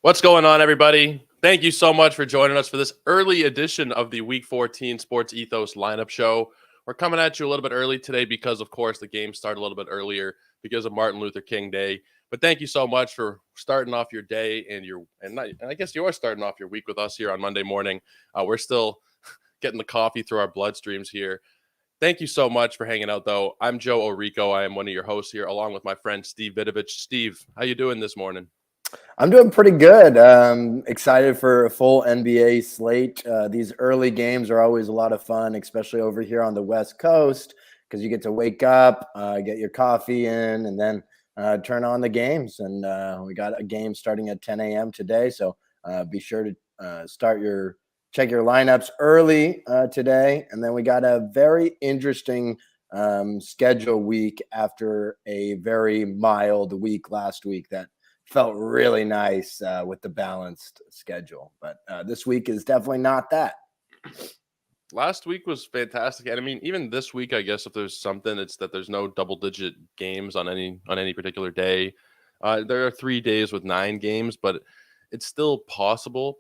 What's going on, everybody? Thank you so much for joining us for this early edition of the Week 14 Sports Ethos lineup show. We're coming at you a little bit early today because, of course, the game started a little bit earlier because of Martin Luther King Day. But thank you so much for starting off your day and I guess you are starting off your week with us here on Monday morning. We're still getting the coffee through our bloodstreams here. Thank you so much for hanging out, though. I'm Joe Orrico. I am one of your hosts here, along with my friend Steve Vidovich. Steve, how you doing this morning? I'm doing pretty good. Excited for a full NBA slate. These early games are always a lot of fun, especially over here on the West Coast, because you get to wake up, get your coffee in, and then turn on the games. And we got a game starting at 10 a.m. today, so be sure to check your lineups early today. And then we got a very interesting schedule week after a very mild week last week that felt really nice with the balanced schedule. But this week is definitely not that. Last week was fantastic. And I mean, even this week, I guess if there's something, it's that there's no double-digit games on any particular day. There are 3 days with 9 games, but it's still plausible,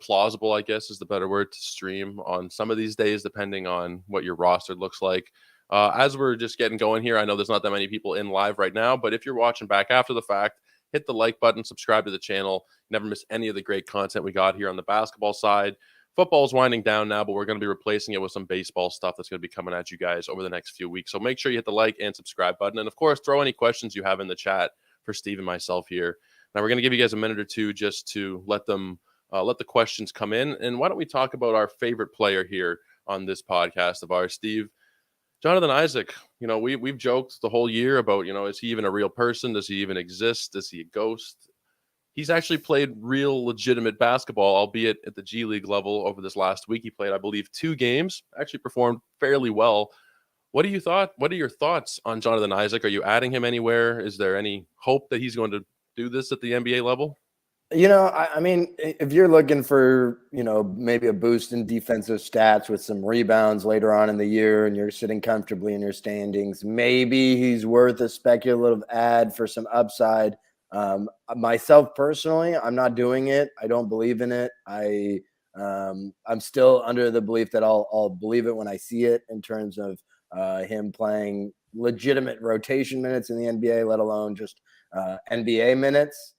I guess is the better word, to stream on some of these days, depending on what your roster looks like. As we're just getting going here, I know there's not that many people in live right now, but if you're watching back after the fact, hit the like button, subscribe to the channel. Never miss any of the great content we got here on the basketball side. Football's winding down now, but we're going to be replacing it with some baseball stuff that's going to be coming at you guys over the next few weeks. So make sure you hit the like and subscribe button. And, of course, throw any questions you have in the chat for Steve and myself here. Now, we're going to give you guys a minute or two just to let the questions come in. And why don't we talk about our favorite player here on this podcast of ours, Steve? Jonathan Isaac. We've joked the whole year about, is he even a real person? Does he even exist? Is he a ghost? He's actually played real legitimate basketball, albeit at the G League level over this last week. He played, I believe, 2 games, actually performed fairly well. What are your thoughts on Jonathan Isaac? Are you adding him anywhere? Is there any hope that he's going to do this at the NBA level? I mean, if you're looking for, maybe a boost in defensive stats with some rebounds later on in the year and you're sitting comfortably in your standings, maybe he's worth a speculative add for some upside. Myself personally, I'm not doing it. I don't believe in it. I'm still under the belief that I'll believe it when I see it in terms of him playing legitimate rotation minutes in the NBA, let alone just NBA minutes.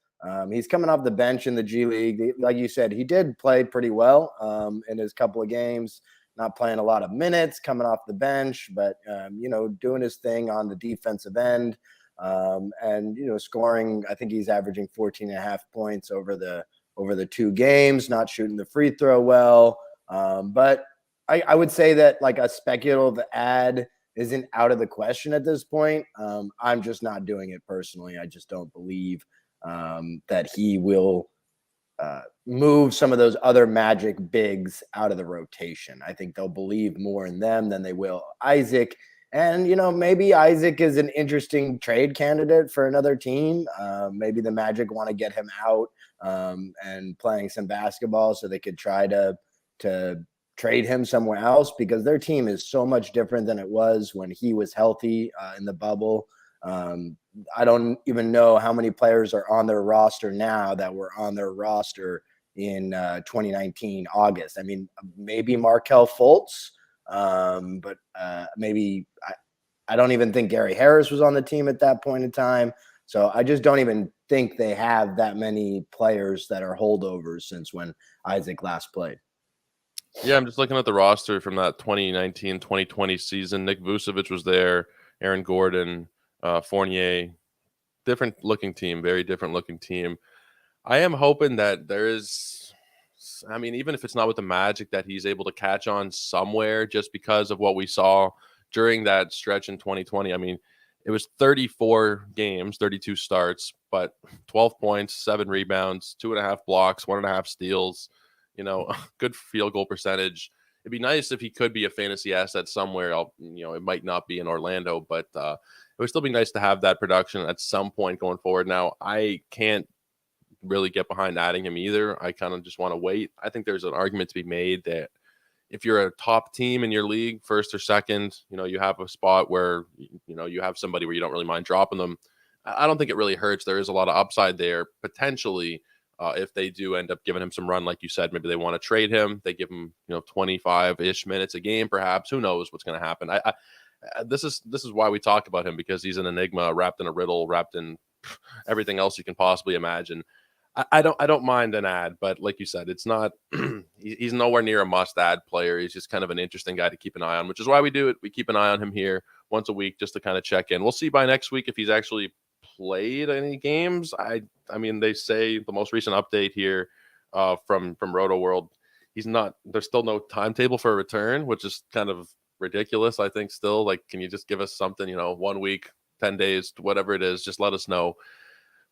He's coming off the bench in the G League. Like you said, he did play pretty well in his couple of games, not playing a lot of minutes, coming off the bench, but, doing his thing on the defensive end and, scoring. I think he's averaging 14.5 points over the 2 games, not shooting the free throw well. But I would say that like a speculative add isn't out of the question at this point. I'm just not doing it personally. I just don't believe that he will move some of those other Magic bigs out of the rotation. I think they'll believe more in them than they will Isaac. And, maybe Isaac is an interesting trade candidate for another team. Maybe the Magic want to get him out and playing some basketball so they could try to trade him somewhere else, because their team is so much different than it was when he was healthy in the bubble. I don't even know how many players are on their roster now that were on their roster in 2019 August. I mean, maybe Markelle Fultz, but maybe I don't even think Gary Harris was on the team at that point in time. So I just don't even think they have that many players that are holdovers since when Isaac last played. Yeah, I'm just looking at the roster from that 2019-2020 season. Nick Vucevic was there, Aaron Gordon, Fournier. Different looking team, very different looking team. I am hoping that there is, I mean, even if it's not with the Magic, that he's able to catch on somewhere, just because of what we saw during that stretch in 2020. I mean, it was 34 games, 32 starts, but 12 points, 7 rebounds, 2.5 blocks, 1.5 steals, good field goal percentage. It'd be nice if he could be a fantasy asset somewhere. It might not be in Orlando, but it would still be nice to have that production at some point going forward. Now, I can't really get behind adding him either. I kind of just want to wait. I think there's an argument to be made that if you're a top team in your league, first or second, you have a spot where, you have somebody where you don't really mind dropping them. I don't think it really hurts. There is a lot of upside there potentially. If they do end up giving him some run, like you said, maybe they want to trade him. They give him 25-ish minutes a game, perhaps. Who knows what's going to happen? This is why we talk about him, because he's an enigma, wrapped in a riddle, wrapped in everything else you can possibly imagine. I don't mind an ad, but like you said, it's not he's nowhere near a must add player. He's just kind of an interesting guy to keep an eye on, which is why we do it. We keep an eye on him here once a week just to kind of check in. We'll see by next week if he's actually played any games. I mean, they say the most recent update here from Roto World, he's not. There's still no timetable for a return, which is kind of ridiculous. I think still, like, can you just give us something? 1 week, 10 days, whatever it is, just let us know.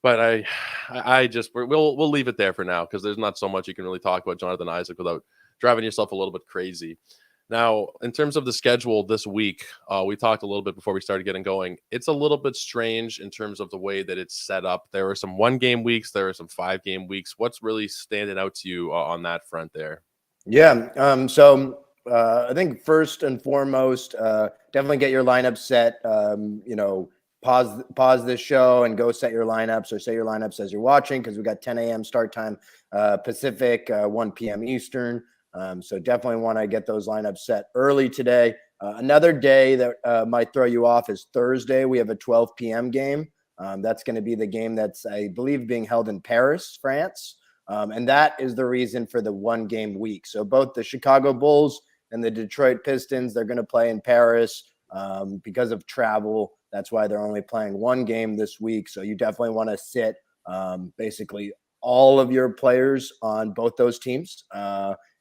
But I just we'll leave it there for now, because there's not so much you can really talk about Jonathan Isaac without driving yourself a little bit crazy. Now, in terms of the schedule this week, we talked a little bit before we started getting going. It's a little bit strange in terms of the way that it's set up. There are some 1-game weeks. There are some 5-game weeks. What's really standing out to you on that front there? Yeah. I think first and foremost, definitely get your lineup set. Pause this show and go set your lineups, or set your lineups as you're watching, because we got 10 a.m. start time Pacific, 1 p.m. Eastern. So definitely want to get those lineups set early today. Another day that might throw you off is Thursday. We have a 12 p.m. game. That's going to be the game that's, I believe, being held in Paris, France. And that is the reason for the 1-game week. So both the Chicago Bulls and the Detroit Pistons, they're going to play in Paris because of travel. That's why they're only playing 1 game this week. So you definitely want to sit basically all of your players on both those teams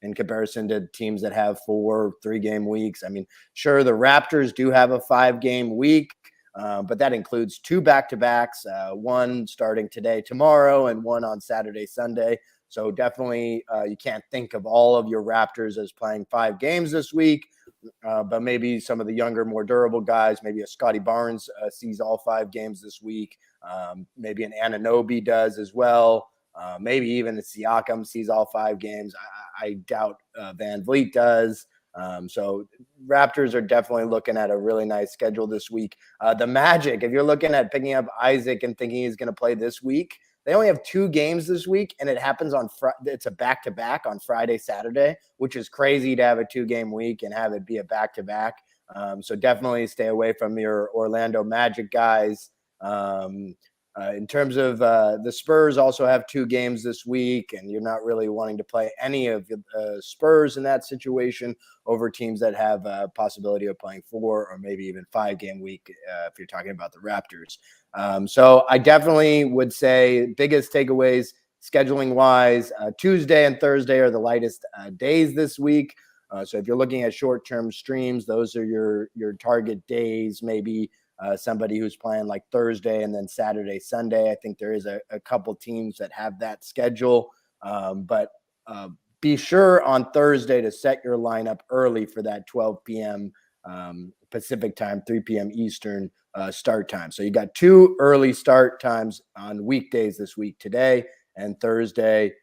in comparison to teams that have 4 3-game weeks. I mean, sure, the Raptors do have a 5-game week, but that includes 2 back-to-backs, one starting today, tomorrow, and one on Saturday, Sunday. So definitely you can't think of all of your Raptors as playing 5 games this week. But maybe some of the younger, more durable guys, maybe a Scotty Barnes sees all 5 games this week. Maybe an Anunoby does as well. Maybe even a Siakam sees all 5 games. I doubt Van Vliet does. So Raptors are definitely looking at a really nice schedule this week. The Magic, if you're looking at picking up Isaac and thinking he's going to play this week, they only have 2 games this week, and it happens on it's a back-to-back on Friday, Saturday, which is crazy to have a 2-game week and have it be a back-to-back. So definitely stay away from your Orlando Magic guys. In terms of the Spurs, also have 2 games this week, and you're not really wanting to play any of the Spurs in that situation over teams that have a possibility of playing 4 or maybe even 5-game week if you're talking about the Raptors. So I definitely would say biggest takeaways scheduling wise, Tuesday and Thursday are the lightest days this week. So if you're looking at short-term streams, those are your target days. Maybe somebody who's playing like Thursday and then Saturday, Sunday. I think there is a couple teams that have that schedule. But be sure on Thursday to set your lineup early for that 12 p.m. Pacific time, 3 p.m. Eastern start time. So you got 2 early start times on weekdays this week, today and Thursday.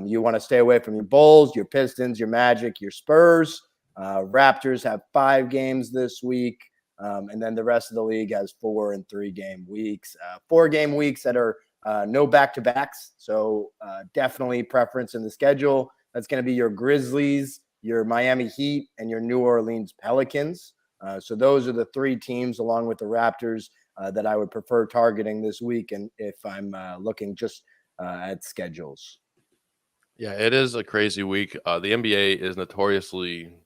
You want to stay away from your Bulls, your Pistons, your Magic, your Spurs. Raptors have 5 games this week. And then the rest of the league has 4 and 3-game weeks, 4-game weeks that are no back-to-backs. So definitely preference in the schedule. That's going to be your Grizzlies, your Miami Heat, and your New Orleans Pelicans. So those are the 3 teams, along with the Raptors, that I would prefer targeting this week. And if I'm looking just at schedules. Yeah, it is a crazy week. The NBA is notoriously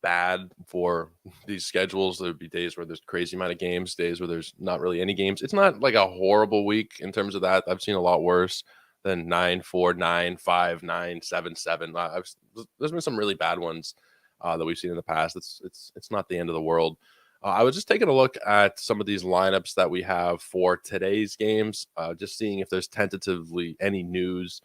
bad for these schedules. There'd be days where there's crazy amount of games, days where there's not really any games. It's not like a horrible week in terms of that. I've seen a lot worse than 9-4, 9-5, 9-7-7. There's been some really bad ones that we've seen in the past. It's not the end of the world. I was just taking a look at some of these lineups that we have for today's games, just seeing if there's tentatively any news.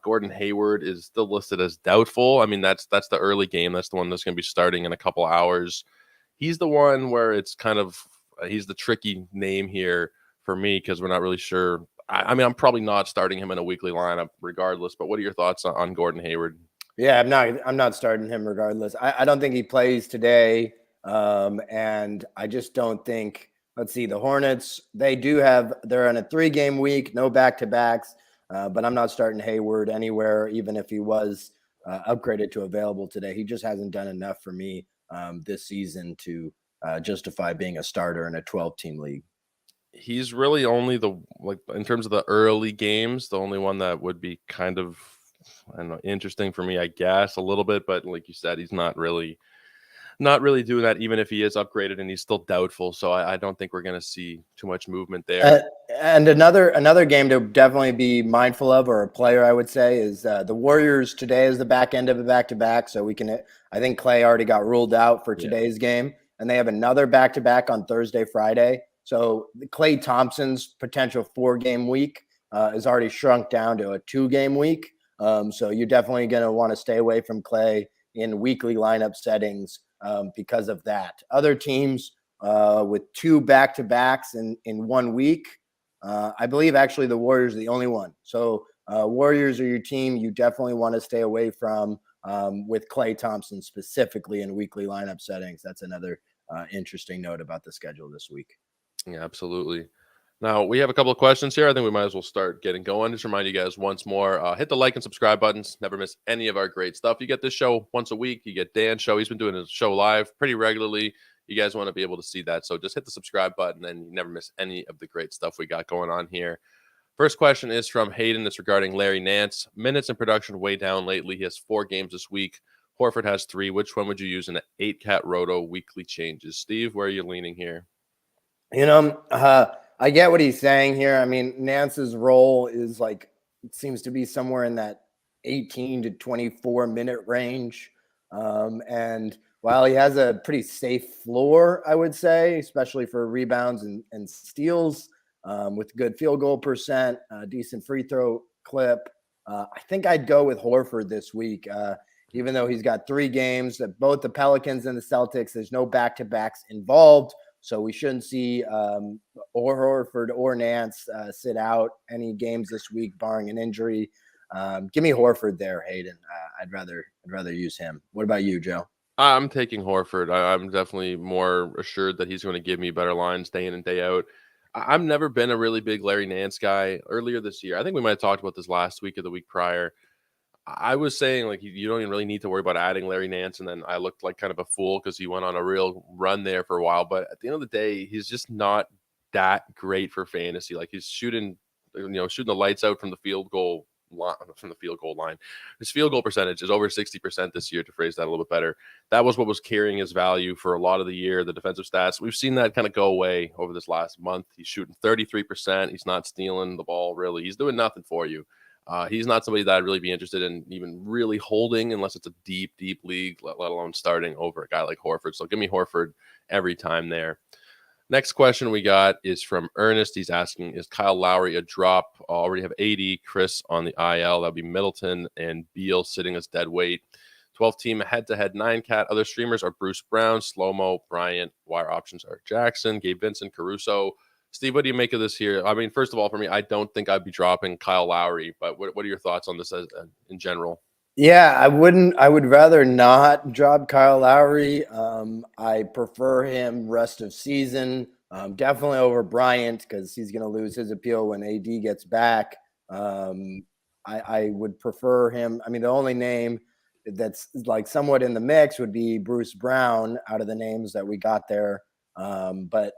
Gordon Hayward is still listed as doubtful. I mean, that's the early game. That's the one that's going to be starting in a couple hours. He's the one where it's kind of he's the tricky name here for me, because we're not really sure. I mean, I'm probably not starting him in a weekly lineup regardless. But what are your thoughts on Gordon Hayward? Yeah, I'm not starting him regardless. I don't think he plays today. And I just don't think, let's see, the Hornets, they're on a 3-game week, no back-to-backs. But I'm not starting Hayward anywhere, even if he was upgraded to available today. He just hasn't done enough for me this season to justify being a starter in a 12-team league. He's really only in terms of the early games, the only one that would be kind of, I don't know, interesting for me, I guess, a little bit. But like you said, he's not really doing that, even if he is upgraded, and he's still doubtful. So I don't think we're going to see too much movement there. And another game to definitely be mindful of, or a player I would say, is the Warriors. Today is the back end of a back-to-back, so we can. I think Clay already got ruled out for today's game, and they have another back-to-back on Thursday, Friday. So Clay Thompson's potential 4-game week is already shrunk down to a 2-game week. So you're definitely going to want to stay away from Clay in weekly lineup settings because of that. Other teams with 2 back-to-backs in 1 week. I believe actually the Warriors are the only one. So Warriors are your team you definitely want to stay away from with Clay Thompson specifically in weekly lineup settings. That's another interesting note about the schedule this week. Yeah, absolutely. Now, we have a couple of questions here. I think we might as well start getting going. Just remind you guys once more, hit the like and subscribe buttons. Never miss any of our great stuff. You get this show once a week. You get Dan's show. He's been doing his show live pretty regularly. You guys want to be able to see that. So just hit the subscribe button and you never miss any of the great stuff we got going on here. First question is from Hayden. It's regarding Larry Nance. Minutes in production way down lately. He has 4 games this week. Horford has 3. Which one would you use in an 8-cat roto weekly changes? Steve, where are you leaning here? I get what he's saying here. I mean, Nance's role is like, it seems to be somewhere in that 18 to 24 minute range. And while he has a pretty safe floor, I would say, especially for rebounds and steals, with good field goal percent, decent free throw clip, I think I'd go with Horford this week. Even though he's got 3 games, both the Pelicans and the Celtics, there's no back-to-backs involved. So we shouldn't see or Horford or Nance sit out any games this week, barring an injury. Give me Horford there, Hayden. I'd rather use him. What about you, Joe? I'm taking Horford. I'm definitely more assured that he's going to give me better lines day in and day out. I've never been a really big Larry Nance guy. Earlier this year, I think we might have talked about this last week or the week prior. I was saying, like, you don't even really need to worry about adding Larry Nance, and then I looked like kind of a fool because he went on a real run there for a while. But at the end of the day, he's just not that great for fantasy. Like, he's shooting the lights out from the field goal line. His field goal percentage is over 60% this year, to phrase that a little bit better. That was what was carrying his value for a lot of the year, the defensive stats. We've seen that kind of go away over this last month. He's shooting 33%. He's not stealing the ball, really. He's doing nothing for you. He's not somebody that I'd really be interested in even really holding unless it's a deep, deep league, let alone starting over a guy like Horford. So give me Horford every time there. Next question we got is from Ernest. He's asking, is Kyle Lowry a drop? Already have AD, Chris on the IL. That'll be Middleton and Beal sitting as dead weight. 12-team head-to-head 9-cat. Other streamers are Bruce Brown, Slow-Mo, Bryant. Wire options are Jackson, Gabe Vincent, Caruso. Steve, what do you make of this here? I mean, first of all, for me, I don't think I'd be dropping Kyle Lowry, but what are your thoughts on this in general? Yeah, I wouldn't. I would rather not drop Kyle Lowry. I prefer him rest of season, definitely over Bryant because he's going to lose his appeal when AD gets back. I would prefer him. I mean, the only name that's like somewhat in the mix would be Bruce Brown out of the names that we got there. But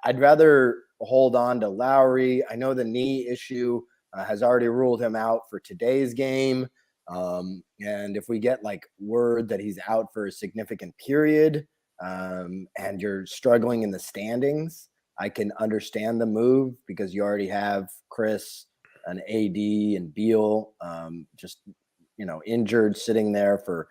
I'd rather hold on to Lowry. I know the knee issue has already ruled him out for today's game. And if we get like word that he's out for a significant period, and you're struggling in the standings, I can understand the move because you already have Chris and AD and Beal, just, injured sitting there for,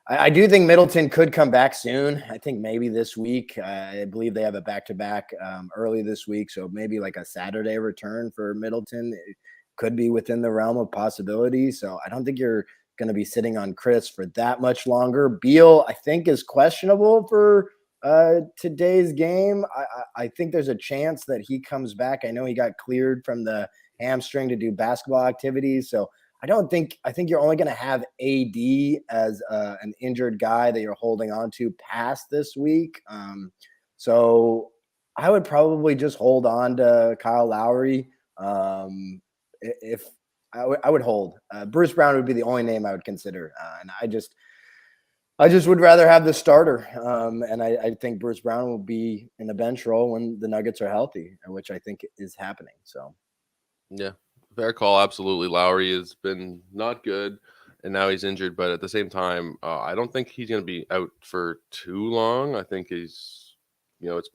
I do think Middleton could come back soon. I think maybe this week. I believe they have a back-to-back early this week, so maybe like a Saturday return for Middleton. It could be within the realm of possibility. So I don't think you're going to be sitting on Chris for that much longer. Beal, I think, is questionable for today's game. I think there's a chance that he comes back. I know he got cleared from the hamstring to do basketball activities, so I think you're only going to have AD as an injured guy that you're holding on to past this week. So I would probably just hold on to Kyle Lowry. If I would hold. Bruce Brown would be the only name I would consider, and I just would rather have the starter. And I think Bruce Brown will be in a bench role when the Nuggets are healthy, which I think is happening. So Yeah, fair call. Absolutely. Lowry has been not good, and now he's injured. But at the same time, I don't think he's going to be out for too long. I think it's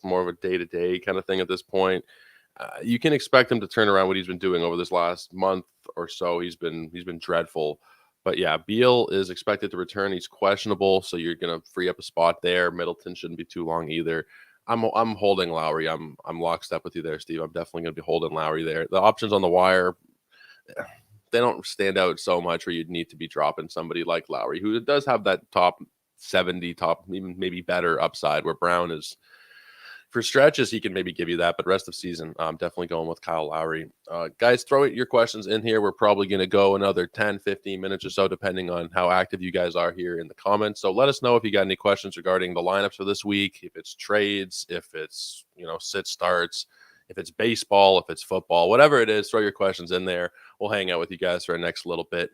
more of a day to day kind of thing at this point. You can expect him to turn around what he's been doing over this last month or so. He's been dreadful. But yeah, Beal is expected to return. He's questionable, so you're going to free up a spot there. Middleton shouldn't be too long either. I'm holding Lowry. I'm lockstep with you there, Steve. I'm definitely going to be holding Lowry there. The options on the wire, they don't stand out so much where you'd need to be dropping somebody like Lowry, who does have that top 70, top even maybe better upside, where Brown is for stretches, he can maybe give you that, but rest of season, I'm definitely going with Kyle Lowry. Guys, throw your questions in here. We're probably going to go another 10, 15 minutes or so, depending on how active you guys are here in the comments. So let us know if you got any questions regarding the lineups for this week, if it's trades, if it's, sit starts, if it's baseball, if it's football, whatever it is, throw your questions in there. We'll hang out with you guys for our next little bit.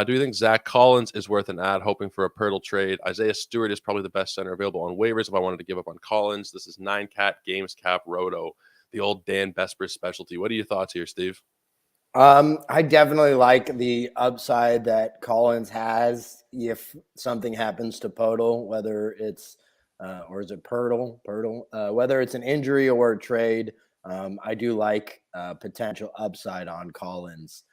Do you think Zach Collins is worth an ad, hoping for a Pirtle trade? Isaiah Stewart is probably the best center available on waivers if I wanted to give up on Collins. This is 9-Cat Games Cap Roto, the old Dan Besbris specialty. What are your thoughts here, Steve? I definitely like the upside that Collins has if something happens to Podol, whether it's or is it Pirtle, whether it's an injury or a trade. I do like potential upside on Collins,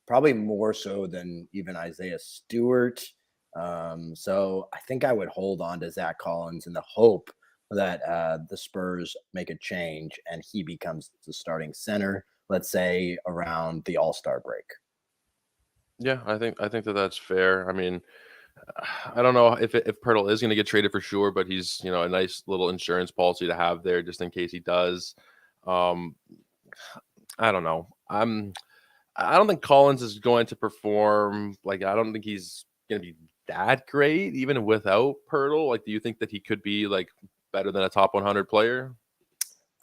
probably more so than even Isaiah Stewart. So I think I would hold on to Zach Collins in the hope that the Spurs make a change and he becomes the starting center, let's say around the All-Star break. Yeah, I think that's fair. I mean, I don't know if Pirtle is going to get traded for sure, but he's a nice little insurance policy to have there just in case he does. Um, I don't know. I don't think Collins is going to perform. Like, I don't think he's going to be that great even without Pirtle. Like, do you think that he could be like better than a top 100 player?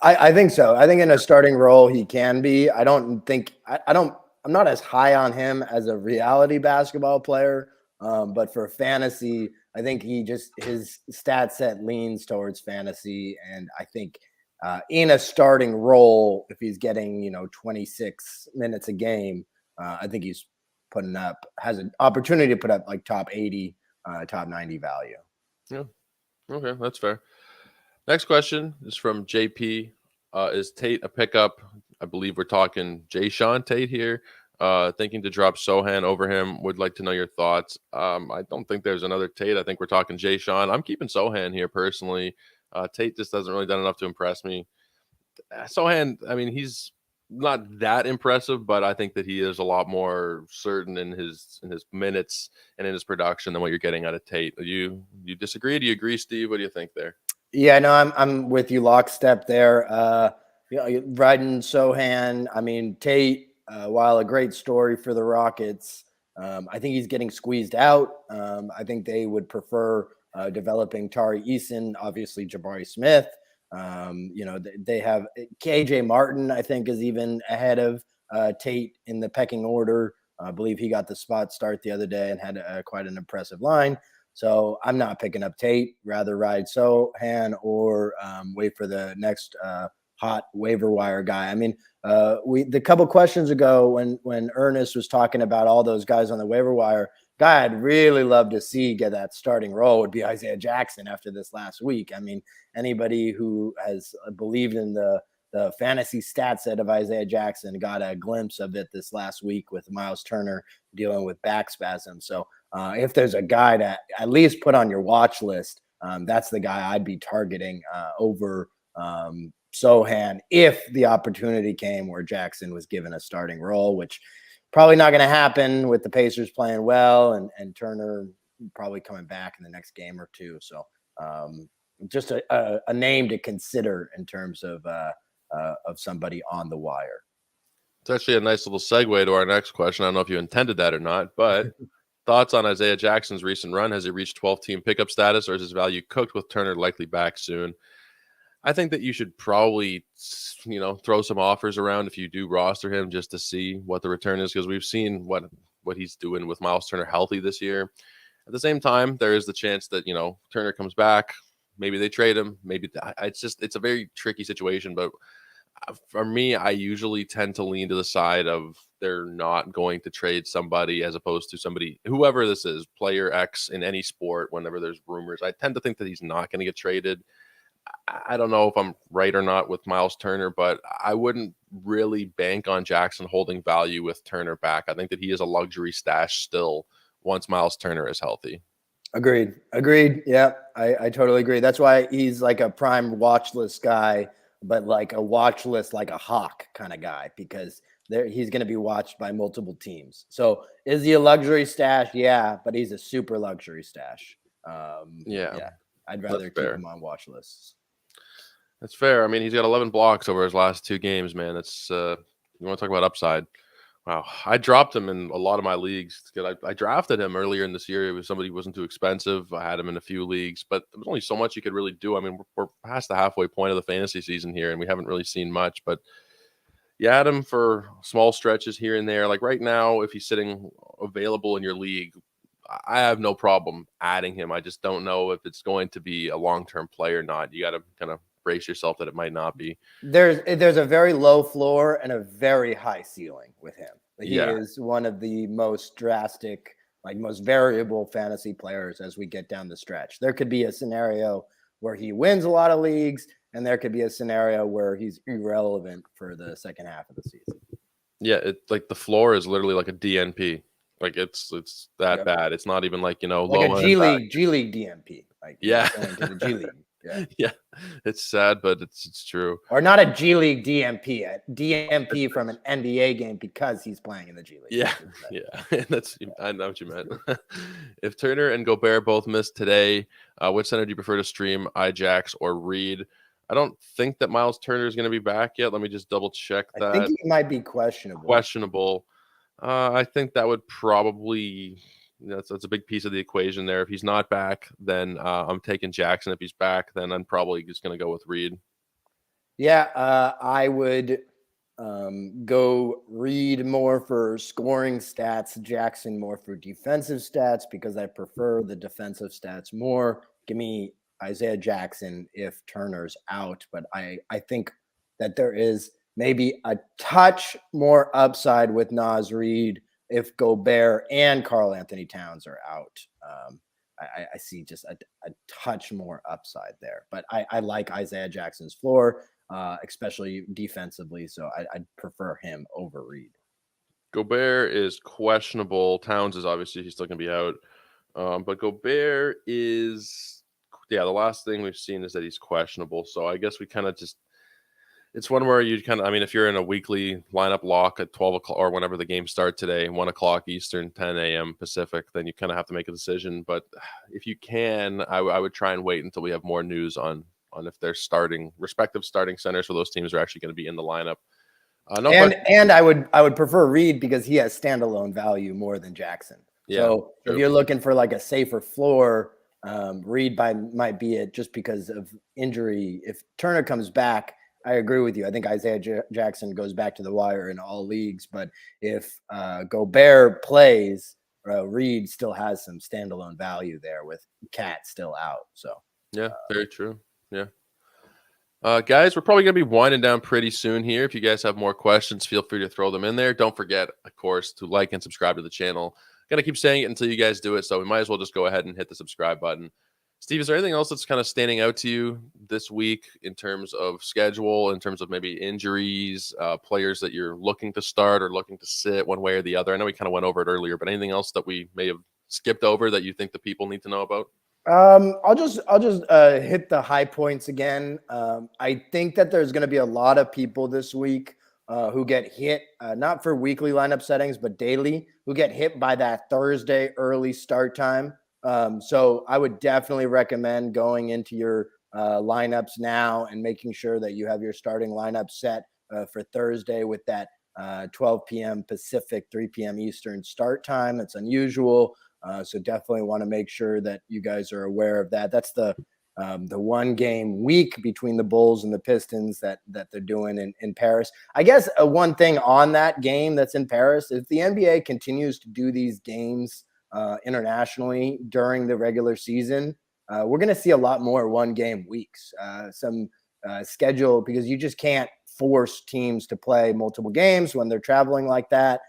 I think so. I think in a starting role he can be. I don't think I'm not as high on him as a reality basketball player, but for fantasy, I think his stat set leans towards fantasy, and I think in a starting role, if he's getting 26 minutes a game, I think he's has an opportunity to put up like top 80, top 90 value. Yeah. Okay, that's fair. Next question is from JP. Is Tate a pickup? I believe we're talking Jay Sean Tate here. Thinking to drop Sohan over him. Would like to know your thoughts. I don't think there's another Tate. I think we're talking Jay Sean. I'm keeping Sohan here personally. Tate just hasn't really done enough to impress me. Sohan, I mean, he's not that impressive, but I think that he is a lot more certain in his minutes and in his production than what you're getting out of Tate. Do you disagree? Do you agree, Steve? What do you think there? Yeah, no, I'm with you lockstep there. Riding Sohan. I mean, Tate, while a great story for the Rockets, I think he's getting squeezed out. I think they would prefer developing Tari Eason, obviously Jabari Smith. They have KJ Martin, I think, is even ahead of Tate in the pecking order. I believe he got the spot start the other day and had quite an impressive line. So I'm not picking up Tate, rather ride Sohan or wait for the next hot waiver wire guy. I mean, the couple questions ago when Ernest was talking about all those guys on the waiver wire, guy I'd really love to see get that starting role would be Isaiah Jackson after this last week. I mean, anybody who has believed in the fantasy stat set of Isaiah Jackson got a glimpse of it this last week with Miles Turner dealing with back spasms. So if there's a guy to at least put on your watch list, that's the guy I'd be targeting over Sohan if the opportunity came where Jackson was given a starting role, which probably not going to happen with the Pacers playing well and Turner probably coming back in the next game or two. So just a name to consider in terms of somebody on the wire. It's actually a nice little segue to our next question. I don't know if you intended that or not, but thoughts on Isaiah Jackson's recent run? Has he reached 12-team pickup status, or is his value cooked with Turner likely back soon? I think that you should probably, throw some offers around if you do roster him just to see what the return is, because we've seen what he's doing with Miles Turner healthy this year. At the same time, there is the chance that Turner comes back. Maybe they trade him. Maybe it's a very tricky situation. But for me, I usually tend to lean to the side of they're not going to trade somebody as opposed to somebody, whoever this is, player X in any sport. Whenever there's rumors, I tend to think that he's not going to get traded. I don't know if I'm right or not with Miles Turner, but I wouldn't really bank on Jackson holding value with Turner back. I think that he is a luxury stash still once Miles Turner is healthy. Agreed. Yeah, I totally agree. That's why he's like a prime watch list guy, but like a watch list, like a hawk kind of guy, because he's going to be watched by multiple teams. So is he a luxury stash? Yeah, but he's a super luxury stash. Yeah, I'd rather keep him on watch lists. That's fair. I mean, he's got 11 blocks over his last 2 games, man. That's you want to talk about upside. Wow. I dropped him in a lot of my leagues. I drafted him earlier in this year. It was somebody who wasn't too expensive. I had him in a few leagues, but there was only so much you could really do. I mean, we're past the halfway point of the fantasy season here, and we haven't really seen much, but you add him for small stretches here and there. Like right now, if he's sitting available in your league, I have no problem adding him. I just don't know if it's going to be a long-term play or not. You got to kind of brace yourself that it might not be. There's a very low floor and a very high ceiling with him. He Yeah. is one of the most drastic, like most variable fantasy players as we get down the stretch. There could be a scenario where he wins a lot of leagues, and there could be a scenario where he's irrelevant for the second half of the season. Yeah, it's like the floor is literally like a DNP. Like it's that bad. It's not even like, like low a G League DNP. Like yeah, going to the G League. Yeah. Yeah, it's sad, but it's true. Or not a G League DMP, a DMP from an NBA game because he's playing in the G League. Yeah, I know what you meant. If Turner and Gobert both missed today, which center do you prefer to stream, Ijax or Reed? I don't think that Miles Turner is going to be back yet. Let me just double check that. I think he might be questionable. I think that would probably that's a big piece of the equation there. If he's not back, then I'm taking Jackson. If he's back, then I'm probably just going to go with Reed. Yeah, I would go Reed more for scoring stats, Jackson more for defensive stats, because I prefer the defensive stats more. Give me Isaiah Jackson if Turner's out, but I think that there is maybe a touch more upside with Naz Reid if Gobert and Karl Anthony Towns are out. I see just a touch more upside there, but I like Isaiah Jackson's floor, especially defensively. So I'd prefer him over Reed. Gobert is questionable. Towns is obviously he's still going to be out. But Gobert is, the last thing we've seen is that he's questionable. So I guess we kind of just, it's one where you kind of, I mean, if you're in a weekly lineup lock at 12 o'clock or whenever the games start today, 1 o'clock Eastern, 10 a.m. Pacific, then you kind of have to make a decision. But if you can, I would try and wait until we have more news on if they're respective starting centers for those teams are actually going to be in the lineup. And I would prefer Reed because he has standalone value more than Jackson. Yeah, so if you're looking for like a safer floor, Reed might be it just because of injury. If Turner comes back, I agree with you. I think Isaiah Jackson goes back to the wire in all leagues. But if Gobert plays, Reed still has some standalone value there with Cat still out. So yeah, very true. Yeah. Guys, we're probably going to be winding down pretty soon here. If you guys have more questions, feel free to throw them in there. Don't forget, of course, to like and subscribe to the channel. Got to keep saying it until you guys do it, so we might as well just go ahead and hit the subscribe button. Steve, is there anything else that's kind of standing out to you this week in terms of schedule, in terms of maybe injuries, players that you're looking to start or looking to sit one way or the other? I know we kind of went over it earlier, but anything else that we may have skipped over that you think the people need to know about? I'll just hit the high points again. I think that there's going to be a lot of people this week who get hit, not for weekly lineup settings, but daily, who get hit by that Thursday early start time. So I would definitely recommend going into your lineups now and making sure that you have your starting lineup set for Thursday with that 12 p.m. Pacific, 3 p.m. Eastern start time. It's unusual. So definitely want to make sure that you guys are aware of that. That's the the 1-game week between the Bulls and the Pistons that they're doing in Paris. I guess one thing on that game that's in Paris is the NBA continues to do these games internationally during the regular season. We're going to see a lot more 1-game weeks, some schedule, because you just can't force teams to play multiple games when they're traveling like that.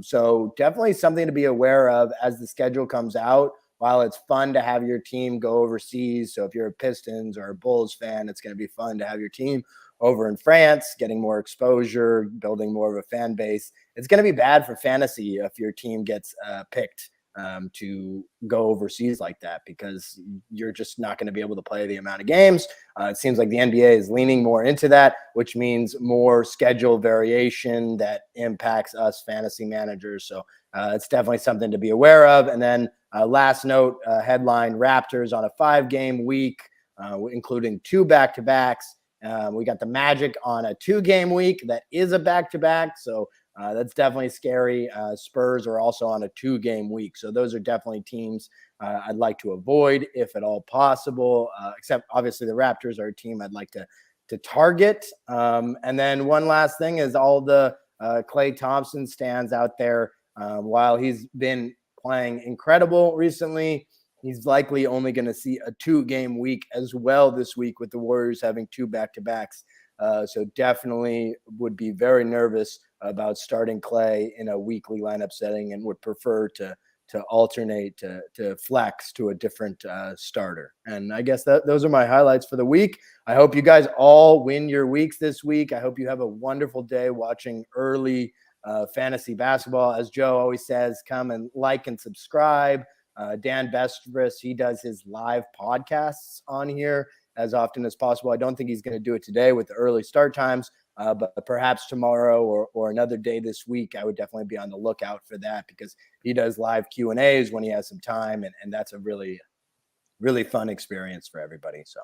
So definitely something to be aware of as the schedule comes out. While it's fun to have your team go overseas, so if you're a Pistons or a Bulls fan, it's going to be fun to have your team over in France, getting more exposure, building more of a fan base. It's going to be bad for fantasy if your team gets picked to go overseas like that, because you're just not going to be able to play the amount of games. It seems like the NBA is leaning more into that, which means more schedule variation that impacts us fantasy managers. So it's definitely something to be aware of. And then last note, headline: Raptors on a 5-game week, including 2 back-to-backs. We got the Magic on a 2-game week that is a back-to-back. So that's definitely scary. Spurs are also on a 2-game week. So those are definitely teams I'd like to avoid if at all possible, except obviously the Raptors are a team I'd like to target. And then one last thing is all the Klay Thompson stands out there. While he's been playing incredible recently, he's likely only going to see a 2-game week as well this week, with the Warriors having 2 back-to-backs. So definitely would be very nervous about starting Klay in a weekly lineup setting, and would prefer to alternate, to flex to a different starter. And I guess those are my highlights for the week. I hope you guys all win your weeks this week. I hope you have a wonderful day watching early fantasy basketball. As Joe always says, come and like and subscribe. Dan Bestris, he does his live podcasts on here as often as possible. I don't think he's going to do it today with the early start times, but perhaps tomorrow or another day this week. I would definitely be on the lookout for that, because he does live Q&As when he has some time, and that's a really, really fun experience for everybody. So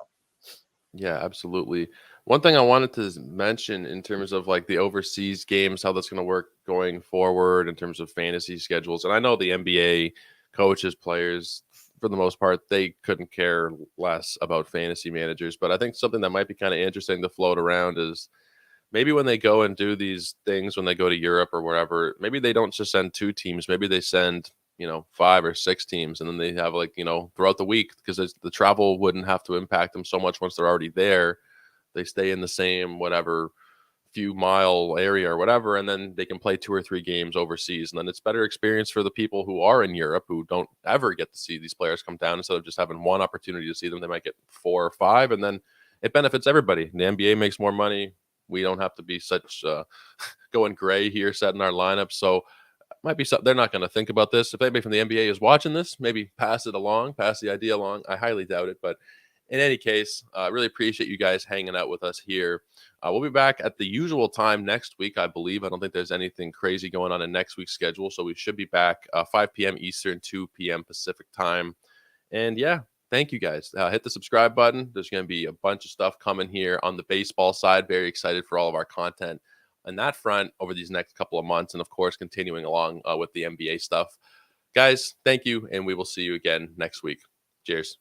Yeah, absolutely. One thing I wanted to mention in terms of like the overseas games, how that's going to work going forward in terms of fantasy schedules. And I know the NBA coaches, players, for the most part, they couldn't care less about fantasy managers. But I think something that might be kind of interesting to float around is maybe when they go and do these things, when they go to Europe or wherever, maybe they don't just send 2 teams. Maybe they send, 5 or 6 teams, and then they have like, throughout the week, because the travel wouldn't have to impact them so much once they're already there. They stay in the same whatever few mile area or whatever, and then they can play 2 or 3 games overseas. And then it's better experience for the people who are in Europe, who don't ever get to see these players come down. Instead of just having one opportunity to see them, they might get 4 or 5, and then it benefits everybody. The NBA makes more money. We don't have to be such going gray here setting our lineup. So might be something they're not going to think about this. If anybody from the NBA is watching this, maybe pass the idea along. I highly doubt it, but in any case, I really appreciate you guys hanging out with us here. We'll be back at the usual time next week, I believe. I don't think there's anything crazy going on in next week's schedule, so we should be back 5 p.m. Eastern, 2 p.m. Pacific time. And yeah, thank you guys. Hit the subscribe button. There's going to be a bunch of stuff coming here on the baseball side. Very excited for all of our content on that front over these next couple of months, and of course, continuing along with the NBA stuff. Guys, thank you, and we will see you again next week. Cheers.